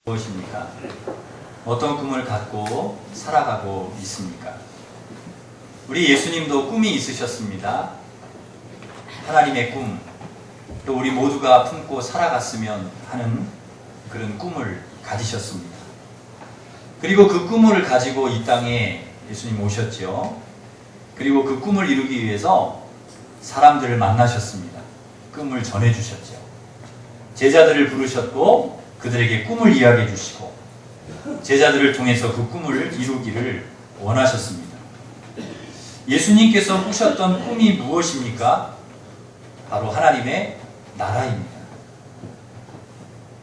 무엇입니까? 어떤 꿈을 갖고 살아가고 있습니까? 우리 예수님도 꿈이 있으셨습니다. 하나님의 꿈, 또 우리 모두가 품고 살아갔으면 하는 그런 꿈을 가지셨습니다. 그리고 그 꿈을 가지고 이 땅에 예수님 오셨죠. 그리고 그 꿈을 이루기 위해서 사람들을 만나셨습니다. 꿈을 전해주셨죠. 제자들을 부르셨고 그들에게 꿈을 이야기해 주시고 제자들을 통해서 그 꿈을 이루기를 원하셨습니다. 예수님께서 꾸셨던 꿈이 무엇입니까? 바로 하나님의 나라입니다.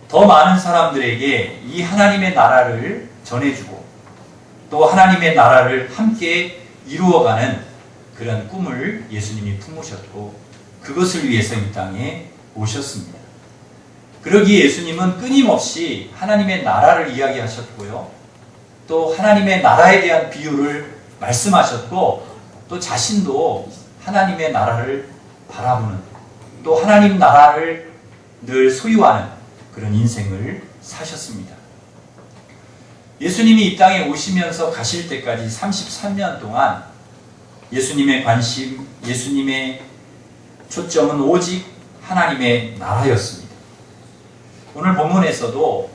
더 많은 사람들에게 이 하나님의 나라를 전해주고 또 하나님의 나라를 함께 이루어가는 그런 꿈을 예수님이 품으셨고 그것을 위해서 이 땅에 오셨습니다. 그러기에 예수님은 끊임없이 하나님의 나라를 이야기하셨고요. 또 하나님의 나라에 대한 비유를 말씀하셨고 또 자신도 하나님의 나라를 바라보는 또 하나님 나라를 늘 소유하는 그런 인생을 사셨습니다. 예수님이 이 땅에 오시면서 가실 때까지 33년 동안 예수님의 관심, 예수님의 초점은 오직 하나님의 나라였습니다. 오늘 본문에서도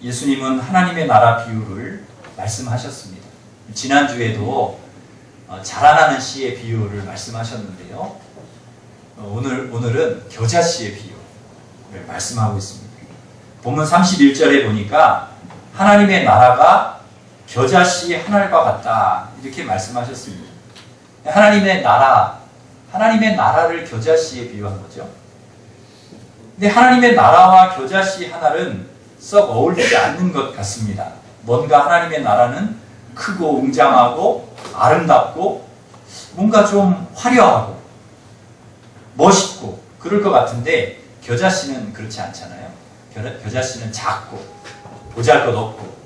예수님은 하나님의 나라 비유를 말씀하셨습니다. 지난주에도 자라나는 씨의 비유를 말씀하셨는데요. 오늘은 겨자씨의 비유를 말씀하고 있습니다. 본문 31절에 보니까 하나님의 나라가 겨자씨 하늘과 같다 이렇게 말씀하셨습니다. 하나님의 나라를 겨자씨에 비유한 거죠. 근데 하나님의 나라와 겨자씨 하나는 썩 어울리지 않는 것 같습니다. 뭔가 하나님의 나라는 크고 웅장하고 아름답고 뭔가 좀 화려하고 멋있고 그럴 것 같은데 겨자씨는 그렇지 않잖아요. 겨자씨는 작고 보잘것없고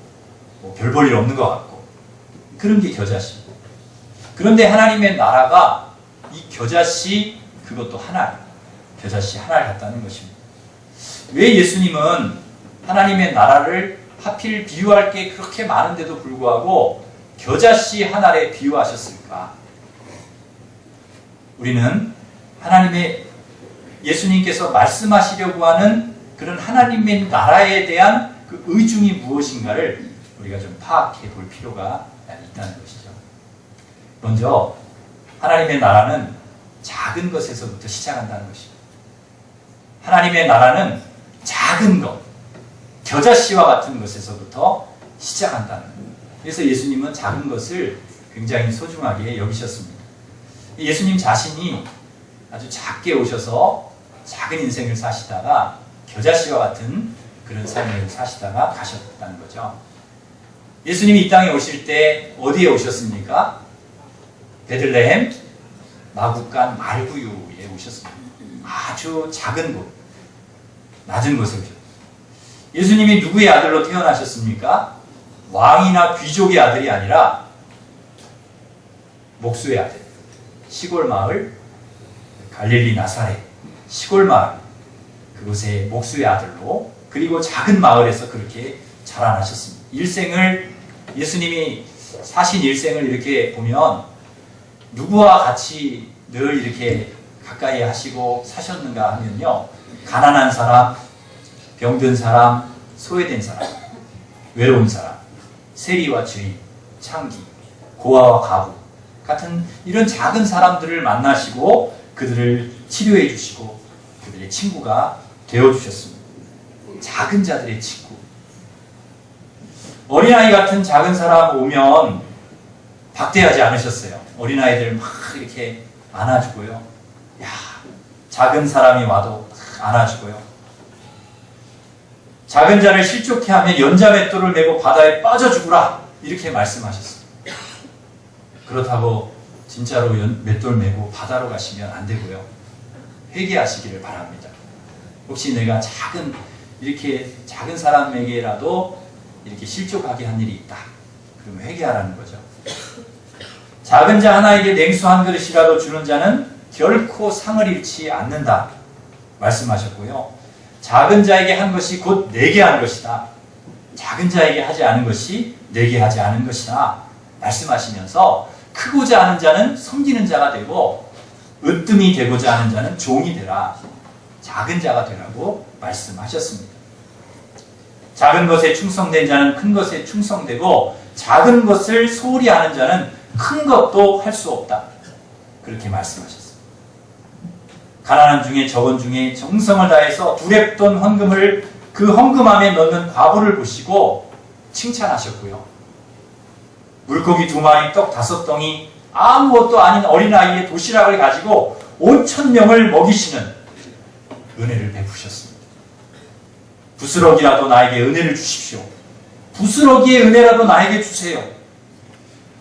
뭐 별 볼 일 없는 것 같고 그런 게 겨자씨. 그런데 하나님의 나라가 이 겨자씨 그것도 겨자씨 하나를 같다는 것입니다. 왜 예수님은 하나님의 나라를 하필 비유할 게 그렇게 많은데도 불구하고 겨자씨 하나에 비유하셨을까? 우리는 예수님께서 말씀하시려고 하는 그런 하나님의 나라에 대한 그 의중이 무엇인가를 우리가 좀 파악해 볼 필요가 있다는 것이죠. 먼저 하나님의 나라는 작은 것에서부터 시작한다는 것입니다. 하나님의 나라는 작은 것, 겨자씨와 같은 것에서부터 시작한다는 거예요. 그래서 예수님은 작은 것을 굉장히 소중하게 여기셨습니다. 예수님 자신이 아주 작게 오셔서 작은 인생을 사시다가 겨자씨와 같은 그런 삶을 사시다가 가셨다는 거죠. 예수님이 이 땅에 오실 때 어디에 오셨습니까? 베들레헴 마구간 말구유에 오셨습니다. 아주 작은 곳, 낮은 곳에 오셨습니다. 예수님이 누구의 아들로 태어나셨습니까? 왕이나 귀족의 아들이 아니라 목수의 아들, 시골 마을, 갈릴리 나사렛, 시골 마을, 그곳의 목수의 아들로 그리고 작은 마을에서 그렇게 자라나셨습니다. 예수님이 사신 일생을 이렇게 보면 누구와 같이 늘 이렇게 가까이 하시고 사셨는가 하면요. 가난한 사람, 병든 사람, 소외된 사람, 외로운 사람, 세리와 주인, 창기, 고아와 가부 같은 이런 작은 사람들을 만나시고 그들을 치료해 주시고 그들의 친구가 되어주셨습니다. 작은 자들의 친구. 어린아이 같은 작은 사람 오면 박대하지 않으셨어요. 어린아이들 막 이렇게 안아주고요. 야, 작은 사람이 와도 안아주고요. 작은 자를 실족해 하면 연자맷돌을 메고 바다에 빠져 죽으라 이렇게 말씀하셨습니다. 그렇다고 진짜로 맷돌 메고 바다로 가시면 안 되고요. 회개하시기를 바랍니다. 혹시 내가 이렇게 작은 사람에게라도 이렇게 실족하게 한 일이 있다. 그러면 회개하라는 거죠. 작은 자 하나에게 냉수 한 그릇이라도 주는 자는 결코 상을 잃지 않는다. 말씀하셨고요. 작은 자에게 한 것이 곧 내게 한 것이다. 작은 자에게 하지 않은 것이 내게 하지 않은 것이다 말씀하시면서 크고자 하는 자는 섬기는 자가 되고 으뜸이 되고자 하는 자는 종이 되라. 작은 자가 되라고 말씀하셨습니다. 작은 것에 충성된 자는 큰 것에 충성되고 작은 것을 소홀히 하는 자는 큰 것도 할 수 없다. 그렇게 말씀하셨습니다. 가난한 중에 적은 중에 정성을 다해서 두렙돈 헌금을 그 헌금함에 넣는 과부를 보시고 칭찬하셨고요. 물고기 2마리 떡 5덩이 아무것도 아닌 어린아이의 도시락을 가지고 5,000명을 먹이시는 은혜를 베푸셨습니다. 부스러기라도 나에게 은혜를 주십시오. 부스러기의 은혜라도 나에게 주세요.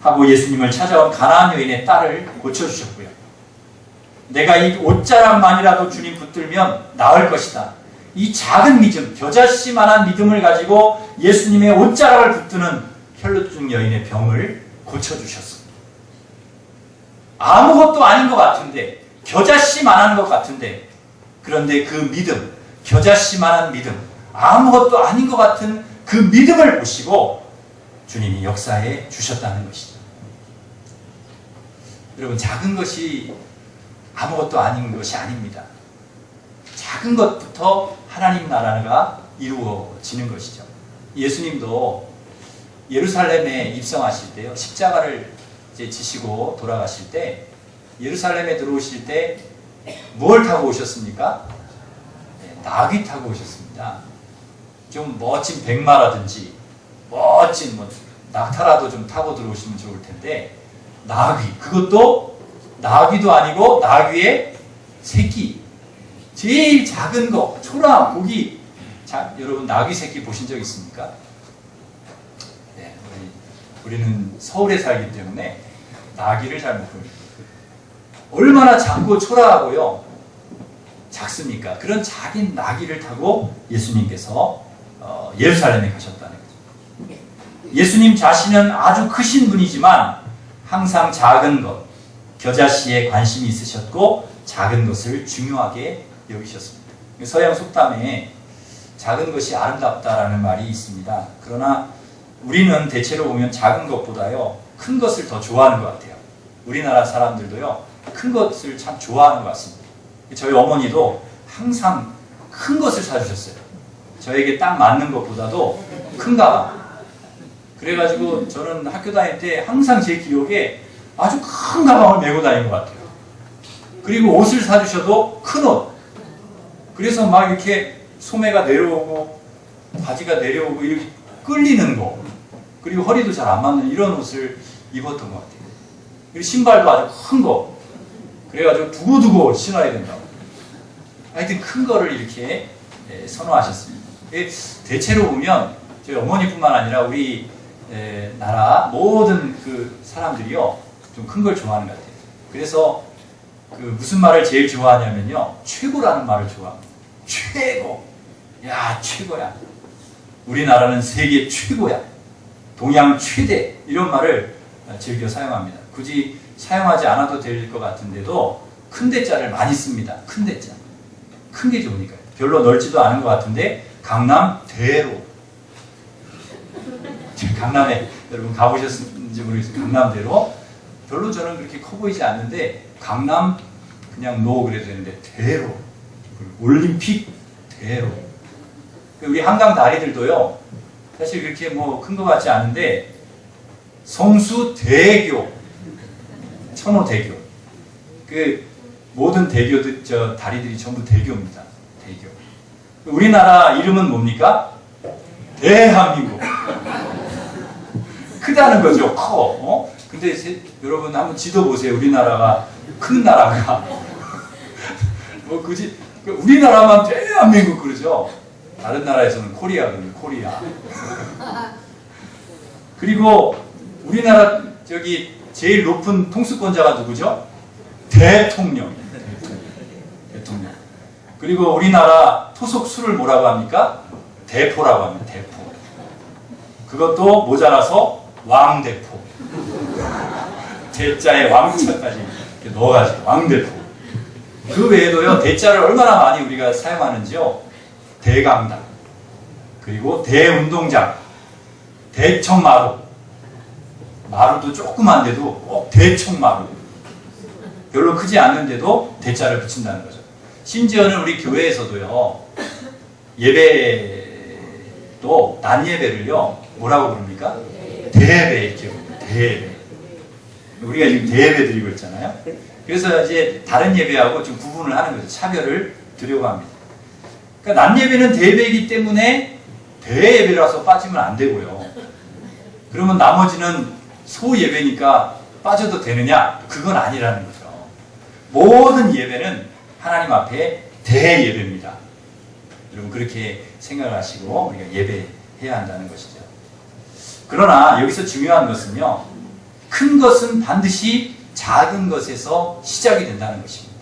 하고 예수님을 찾아온 가나안 여인의 딸을 고쳐주셨고요. 내가 이 옷자락만이라도 주님 붙들면 나을 것이다. 이 작은 믿음, 겨자씨만한 믿음을 가지고 예수님의 옷자락을 붙드는 혈루증 여인의 병을 고쳐주셨습니다. 아무것도 아닌 것 같은데, 겨자씨만한 것 같은데, 그런데 그 믿음, 겨자씨만한 믿음, 아무것도 아닌 것 같은 그 믿음을 보시고 주님이 역사해 주셨다는 것이죠. 여러분, 작은 것이 아무것도 아닌 것이 아닙니다. 작은 것부터 하나님 나라가 이루어지는 것이죠. 예수님도 예루살렘에 입성하실 때요, 십자가를 이제 지시고 돌아가실 때 예루살렘에 들어오실 때 뭘 타고 오셨습니까? 네, 나귀 타고 오셨습니다. 좀 멋진 백마라든지 멋진 낙타라도 좀 타고 들어오시면 좋을 텐데 나귀, 그것도 나귀도 아니고 나귀의 새끼, 제일 작은 거, 초라 고기. 자, 여러분 나귀 새끼 보신 적 있습니까? 네, 우리는 서울에 살기 때문에 나귀를 잘 못 보여요. 얼마나 작고 초라하고요, 작습니까? 그런 작은 나귀를 타고 예수님께서 예루살렘에 가셨다는 거죠. 예수님 자신은 아주 크신 분이지만 항상 작은 것, 겨자씨에 관심이 있으셨고 작은 것을 중요하게 여기셨습니다. 서양 속담에 작은 것이 아름답다라는 말이 있습니다. 그러나 우리는 대체로 보면 작은 것보다요 큰 것을 더 좋아하는 것 같아요. 우리나라 사람들도요 큰 것을 참 좋아하는 것 같습니다. 저희 어머니도 항상 큰 것을 사주셨어요. 저에게 딱 맞는 것보다도 큰 가방. 그래가지고 저는 학교 다닐 때 항상 제 기억에 아주 큰 가방을 메고 다닌 것 같아요. 그리고 옷을 사주셔도 큰 옷. 그래서 막 이렇게 소매가 내려오고 바지가 내려오고 이렇게 끌리는 거, 그리고 허리도 잘 안 맞는 이런 옷을 입었던 것 같아요. 그리고 신발도 아주 큰 거. 그래가지고 두고두고 신어야 된다고. 하여튼 큰 거를 이렇게 선호하셨습니다. 대체로 보면 저희 어머니뿐만 아니라 우리 나라 모든 그 사람들이요 좀 큰 걸 좋아하는 것 같아요. 그래서 그 무슨 말을 제일 좋아하냐면요, 최고라는 말을 좋아합니다. 최고. 야, 최고야. 우리나라는 세계 최고야. 동양 최대. 이런 말을 즐겨 사용합니다. 굳이 사용하지 않아도 될 것 같은데도 큰 대자를 많이 씁니다. 큰 대자. 큰 게 좋으니까요. 별로 넓지도 않은 것 같은데 강남대로. 강남에 여러분 가보셨는지 모르겠어요. 강남대로. 별로 저는 그렇게 커 보이지 않는데 강남 그냥 노 그래도 되는데 대로. 올림픽 대로. 우리 한강 다리들도요 사실 그렇게 뭐 큰 것 같지 않은데 성수대교, 천호대교, 그 모든 대교들, 저 다리들이 전부 대교입니다. 대교. 우리나라 이름은 뭡니까? 대한민국. 크다는 거죠. 커. 근데 여러분 한번 지도 보세요. 우리나라가 큰 나라가 뭐 그지? 우리나라만 대한민국 그러죠. 다른 나라에서는 코리아 그러면 코리아. 그리고 우리나라 저기 제일 높은 통수권자가 누구죠? 대통령. 대통령. 그리고 우리나라 토속 술을 뭐라고 합니까? 대포라고 합니다. 대포. 그것도 모자라서 왕대포. 대자에 왕자까지 넣어가지고 왕대포. 그 외에도요 대자를 얼마나 많이 우리가 사용하는지요. 대강당, 그리고 대운동장, 대청마루. 마루도 조그만데도 꼭 대청마루. 별로 크지 않는데도 대자를 붙인다는 거죠. 심지어는 우리 교회에서도요, 예배도, 낮 예배를요, 뭐라고 부릅니까? 대예배, 이렇게 부릅니다. 대예배. 우리가 지금 대예배 드리고 있잖아요. 그래서 이제 다른 예배하고 좀 구분을 하는 거죠. 차별을 두려고 합니다. 그러니까 낮 예배는 대예배이기 때문에 대예배라서 빠지면 안 되고요. 그러면 나머지는 소예배니까 빠져도 되느냐? 그건 아니라는 거죠. 모든 예배는 하나님 앞에 대예배입니다. 여러분 그렇게 생각을 하시고 우리가 예배해야 한다는 것이죠. 그러나 여기서 중요한 것은요, 큰 것은 반드시 작은 것에서 시작이 된다는 것입니다.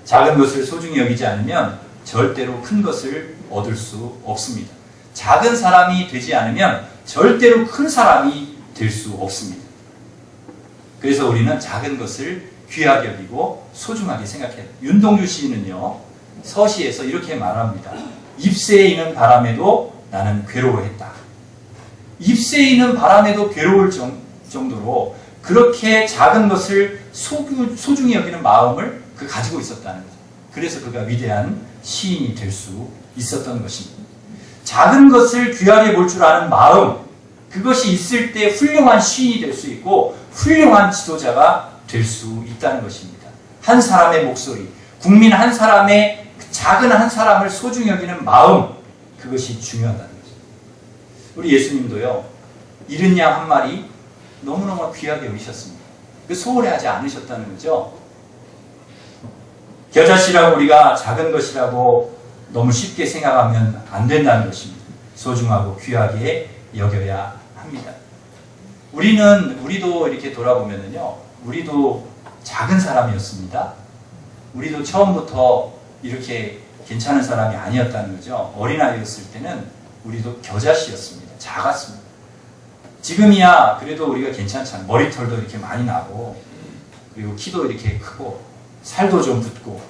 작은 것을 소중히 여기지 않으면 절대로 큰 것을 얻을 수 없습니다. 작은 사람이 되지 않으면 절대로 큰 사람이 될 수 없습니다. 그래서 우리는 작은 것을 귀하게 여기고 소중하게 생각해야 돼요. 윤동주 시인은요, 서시에서 이렇게 말합니다. 잎새에 있는 바람에도 나는 괴로워했다. 잎새에 있는 바람에도 괴로울 정도로 그렇게 작은 것을 소중히 여기는 마음을 가지고 있었다는 거죠. 그래서 그가 위대한 시인이 될 수 있었던 것입니다. 작은 것을 귀하게 볼 줄 아는 마음, 그것이 있을 때 훌륭한 시인이 될 수 있고 훌륭한 지도자가 될 수 있다는 것입니다. 한 사람의 목소리, 국민 한 사람의 작은 한 사람을 소중히 여기는 마음, 그것이 중요하다는 거죠. 우리 예수님도요, 잃은 양 한 마리 너무너무 귀하게 여기셨습니다. 소홀해하지 않으셨다는 거죠. 겨자씨라고 우리가 작은 것이라고 너무 쉽게 생각하면 안 된다는 것입니다. 소중하고 귀하게 여겨야 합니다. 우리도 이렇게 돌아보면요, 우리도 작은 사람이었습니다. 우리도 처음부터 이렇게 괜찮은 사람이 아니었다는 거죠. 어린아이였을 때는 우리도 겨자씨였습니다. 작았습니다. 지금이야 그래도 우리가 괜찮잖아요. 머리털도 이렇게 많이 나고, 그리고 키도 이렇게 크고, 살도 좀 붙고,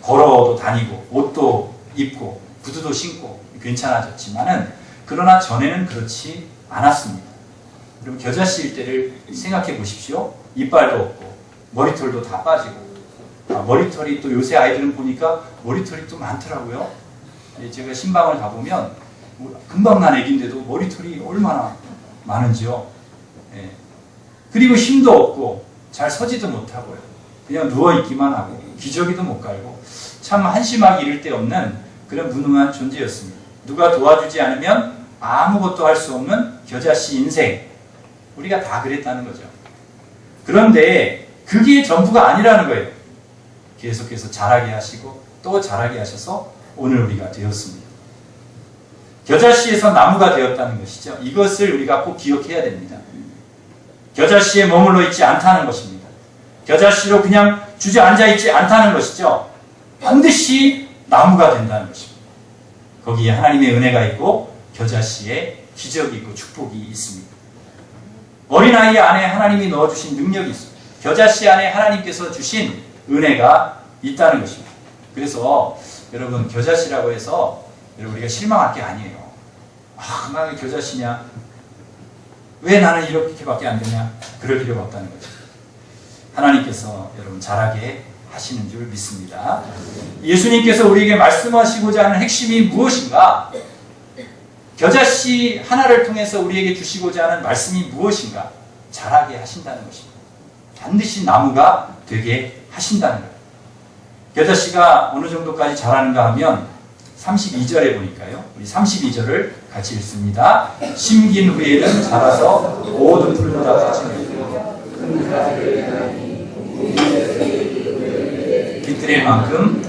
걸어도 다니고, 옷도 입고, 구두도 신고 괜찮아졌지만은, 그러나 전에는 그렇지 않았습니다. 그럼 겨자씨일 때를 생각해 보십시오. 이빨도 없고, 머리털도 다 빠지고, 머리털이 또 요새 아이들은 보니까 머리털이 또 많더라고요. 제가 신방을 가보면 금방 난 애기인데도 머리털이 얼마나 많은지요. 예. 그리고 힘도 없고 잘 서지도 못하고요. 그냥 누워있기만 하고 기저귀도 못 갈고 참 한심하기 이를 데 없는 그런 무능한 존재였습니다. 누가 도와주지 않으면 아무것도 할 수 없는 겨자씨 인생. 우리가 다 그랬다는 거죠. 그런데 그게 전부가 아니라는 거예요. 계속해서 자라게 하시고 또 자라게 하셔서 오늘 우리가 되었습니다. 겨자씨에서 나무가 되었다는 것이죠. 이것을 우리가 꼭 기억해야 됩니다. 겨자씨에 머물러 있지 않다는 것입니다. 겨자씨로 그냥 주저앉아 있지 않다는 것이죠. 반드시 나무가 된다는 것입니다. 거기에 하나님의 은혜가 있고 겨자씨에 기적이 있고 축복이 있습니다. 어린아이 안에 하나님이 넣어주신 능력이 있습니다. 겨자씨 안에 하나님께서 주신 은혜가 있다는 것입니다. 그래서 여러분 겨자씨라고 해서 여러분 우리가 실망할 게 아니에요. 나 겨자씨냐? 왜 나는 이렇게밖에 안 되냐? 그럴 필요가 없다는 거죠. 하나님께서 여러분 자라게 하시는 줄 믿습니다. 예수님께서 우리에게 말씀하시고자 하는 핵심이 무엇인가? 겨자씨 하나를 통해서 우리에게 주시고자 하는 말씀이 무엇인가? 자라게 하신다는 것입니다. 반드시 나무가 되게 하신다는 거예요. 겨자씨가 어느 정도까지 자라는가 하면 32절에 보니까요. 우리 32절을 같이 읽습니다. 심긴 후에는 자라서 모든 풀보다 같이 맺고 깃들일 만큼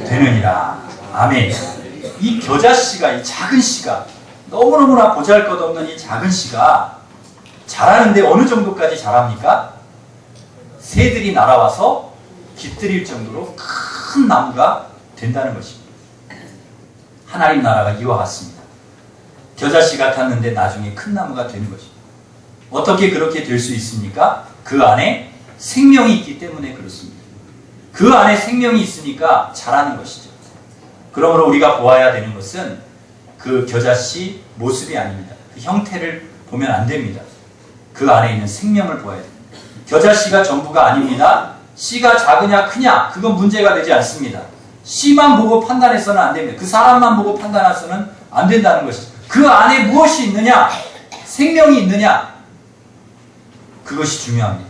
되느니라. 아멘. 이 겨자씨가, 이 작은 씨가, 너무너무나 보잘것없는 이 작은 씨가 자라는데 어느 정도까지 자랍니까? 새들이 날아와서 깃들일 정도로 큰 나무가 된다는 것입니다. 하나님 나라가 이와 같습니다. 겨자씨 같았는데 나중에 큰 나무가 되는 것입니다. 어떻게 그렇게 될 수 있습니까? 그 안에 생명이 있기 때문에 그렇습니다. 그 안에 생명이 있으니까 자라는 것이죠. 그러므로 우리가 보아야 되는 것은 그 겨자씨 모습이 아닙니다. 그 형태를 보면 안 됩니다. 그 안에 있는 생명을 보아야 됩니다. 겨자씨가 전부가 아닙니다. 씨가 작으냐 크냐 그건 문제가 되지 않습니다. 씨만 보고 판단해서는 안 됩니다. 그 사람만 보고 판단해서는 안 된다는 것이죠. 그 안에 무엇이 있느냐, 생명이 있느냐, 그것이 중요합니다.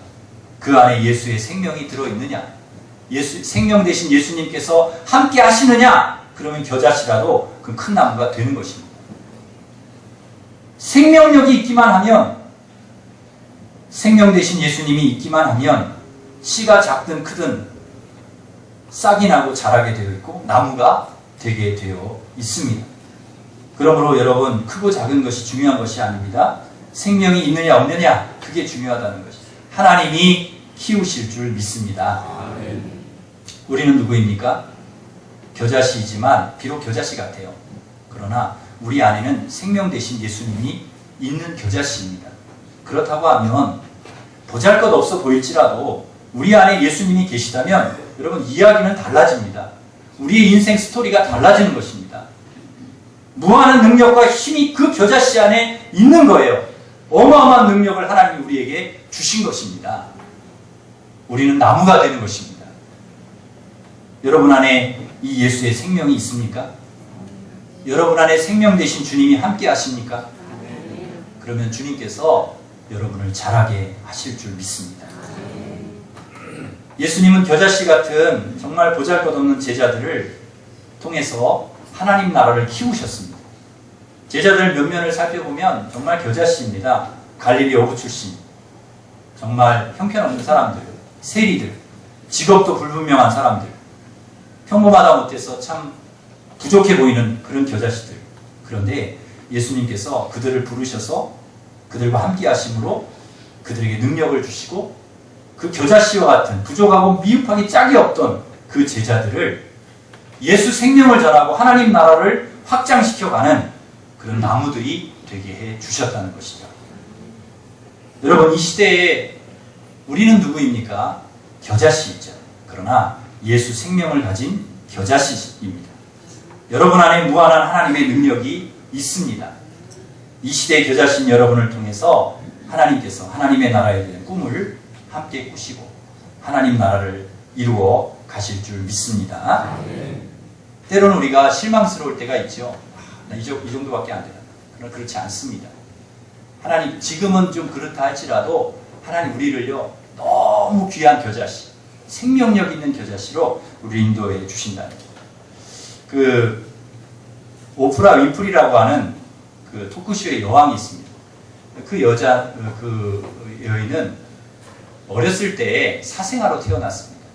그 안에 예수의 생명이 들어있느냐, 생명 대신 예수님께서 함께 하시느냐, 그러면 겨자씨라도 그 큰 나무가 되는 것입니다. 생명력이 있기만 하면, 생명 대신 예수님이 있기만 하면 씨가 작든 크든 싹이 나고 자라게 되어 있고 나무가 되게 되어 있습니다. 그러므로 여러분, 크고 작은 것이 중요한 것이 아닙니다. 생명이 있느냐 없느냐, 그게 중요하다는 것이죠. 하나님이 키우실 줄 믿습니다. 우리는 누구입니까? 겨자씨이지만 비록 겨자씨 같아요. 그러나 우리 안에는 생명 대신 예수님이 있는 겨자씨입니다. 그렇다고 하면 보잘것없어 보일지라도 우리 안에 예수님이 계시다면 여러분, 이야기는 달라집니다. 우리의 인생 스토리가 달라지는 것입니다. 무한한 능력과 힘이 그 겨자씨 안에 있는 거예요. 어마어마한 능력을 하나님이 우리에게 주신 것입니다. 우리는 나무가 되는 것입니다. 여러분 안에 이 예수의 생명이 있습니까? 여러분 안에 생명 되신 주님이 함께 하십니까? 그러면 주님께서 여러분을 자라게 하실 줄 믿습니다. 예수님은 겨자씨 같은 정말 보잘것없는 제자들을 통해서 하나님 나라를 키우셨습니다. 제자들 면면을 살펴보면 정말 겨자씨입니다. 갈릴리 어부 출신, 정말 형편없는 사람들, 세리들, 직업도 불분명한 사람들, 평범하다 못해서 참 부족해 보이는 그런 겨자씨들. 그런데 예수님께서 그들을 부르셔서 그들과 함께 하심으로 그들에게 능력을 주시고 그 겨자씨와 같은 부족하고 미흡하기 짝이 없던 그 제자들을 예수 생명을 전하고 하나님 나라를 확장시켜가는 그런 나무들이 되게 해 주셨다는 것이죠. 여러분, 이 시대에 우리는 누구입니까? 겨자씨이죠. 그러나 예수 생명을 가진 겨자씨입니다. 여러분 안에 무한한 하나님의 능력이 있습니다. 이 시대의 겨자씨인 여러분을 통해서 하나님께서 하나님의 나라에 대한 꿈을 함께 꾸시고 하나님 나라를 이루어 가실 줄 믿습니다. 때로는 우리가 실망스러울 때가 있죠. 나 이 정도밖에 안 되나. 그러나 그렇지 않습니다. 하나님, 지금은 좀 그렇다 할지라도 하나님 우리를요, 너무 귀한 겨자씨, 생명력 있는 겨자씨로 우리 인도해 주신다는 거예요. 그 오프라 윈프리라고 하는 그 토크쇼의 여왕이 있습니다. 그 여인은 어렸을 때 사생아로 태어났습니다.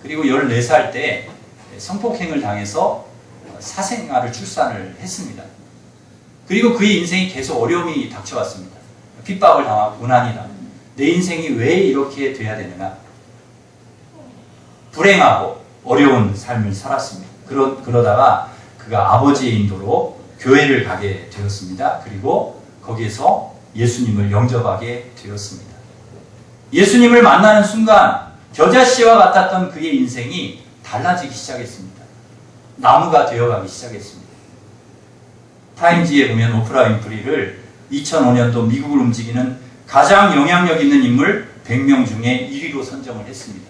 그리고 14살 때 성폭행을 당해서 사생아를 출산을 했습니다. 그리고 그의 인생이 계속 어려움이 닥쳐왔습니다. 핍박을 당하고 고난이 당하고 내 인생이 왜 이렇게 돼야 되느냐. 불행하고 어려운 삶을 살았습니다. 그러다가 그가 아버지의 인도로 교회를 가게 되었습니다. 그리고 거기에서 예수님을 영접하게 되었습니다. 예수님을 만나는 순간 겨자씨와 같았던 그의 인생이 달라지기 시작했습니다. 나무가 되어가기 시작했습니다. 타임지에 보면 오프라 윈프리를 2005년도 미국을 움직이는 가장 영향력 있는 인물 100명 중에 1위로 선정을 했습니다.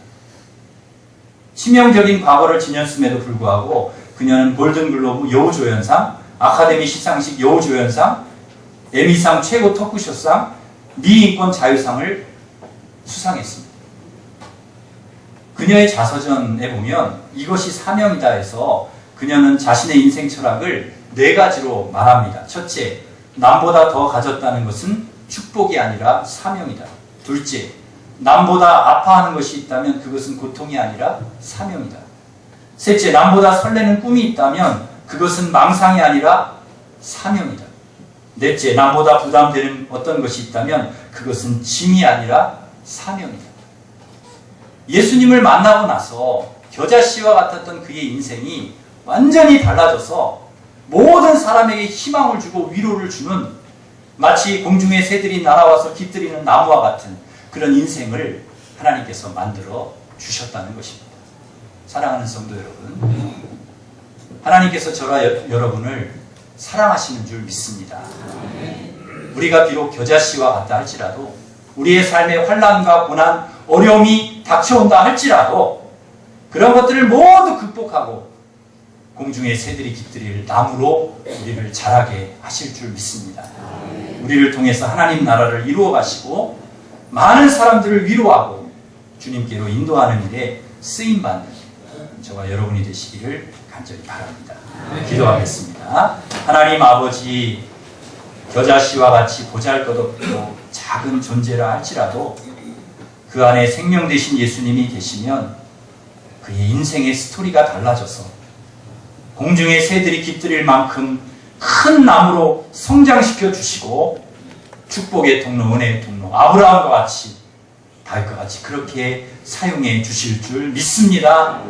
치명적인 과거를 지녔음에도 불구하고 그녀는 골든글로브 여우조연상, 아카데미 시상식 여우조연상, 에미상 최고 토크쇼상, 미인권 자유상을 수상했습니다. 그녀의 자서전에 보면 이것이 사명이다 해서 그녀는 자신의 인생 철학을 4가지로 말합니다. 첫째, 남보다 더 가졌다는 것은 축복이 아니라 사명이다. 둘째, 남보다 아파하는 것이 있다면 그것은 고통이 아니라 사명이다. 셋째, 남보다 설레는 꿈이 있다면 그것은 망상이 아니라 사명이다. 넷째, 남보다 부담되는 어떤 것이 있다면 그것은 짐이 아니라 사명이다. 예수님을 만나고 나서 겨자씨와 같았던 그의 인생이 완전히 달라져서 모든 사람에게 희망을 주고 위로를 주는, 마치 공중의 새들이 날아와서 깃들이는 나무와 같은 그런 인생을 하나님께서 만들어 주셨다는 것입니다. 사랑하는 성도 여러분, 하나님께서 저와 여러분을 사랑하시는 줄 믿습니다. 우리가 비록 겨자씨와 같다 할지라도 우리의 삶에 환난과 고난, 어려움이 닥쳐온다 할지라도 그런 것들을 모두 극복하고 공중의 새들이 깃들일 나무로 우리를 자라게 하실 줄 믿습니다. 우리를 통해서 하나님 나라를 이루어 가시고 많은 사람들을 위로하고 주님께로 인도하는 일에 쓰임받는 저와 여러분이 되시기를 간절히 바랍니다. 기도하겠습니다. 하나님 아버지, 겨자씨와 같이 보잘것없고 작은 존재라 할지라도 그 안에 생명 되신 예수님이 계시면 그의 인생의 스토리가 달라져서 공중의 새들이 깃들일 만큼 큰 나무로 성장시켜 주시고 축복의 통로, 은혜의 통로, 아브라함과 같이 다윗과 같이 그렇게 사용해 주실 줄 믿습니다.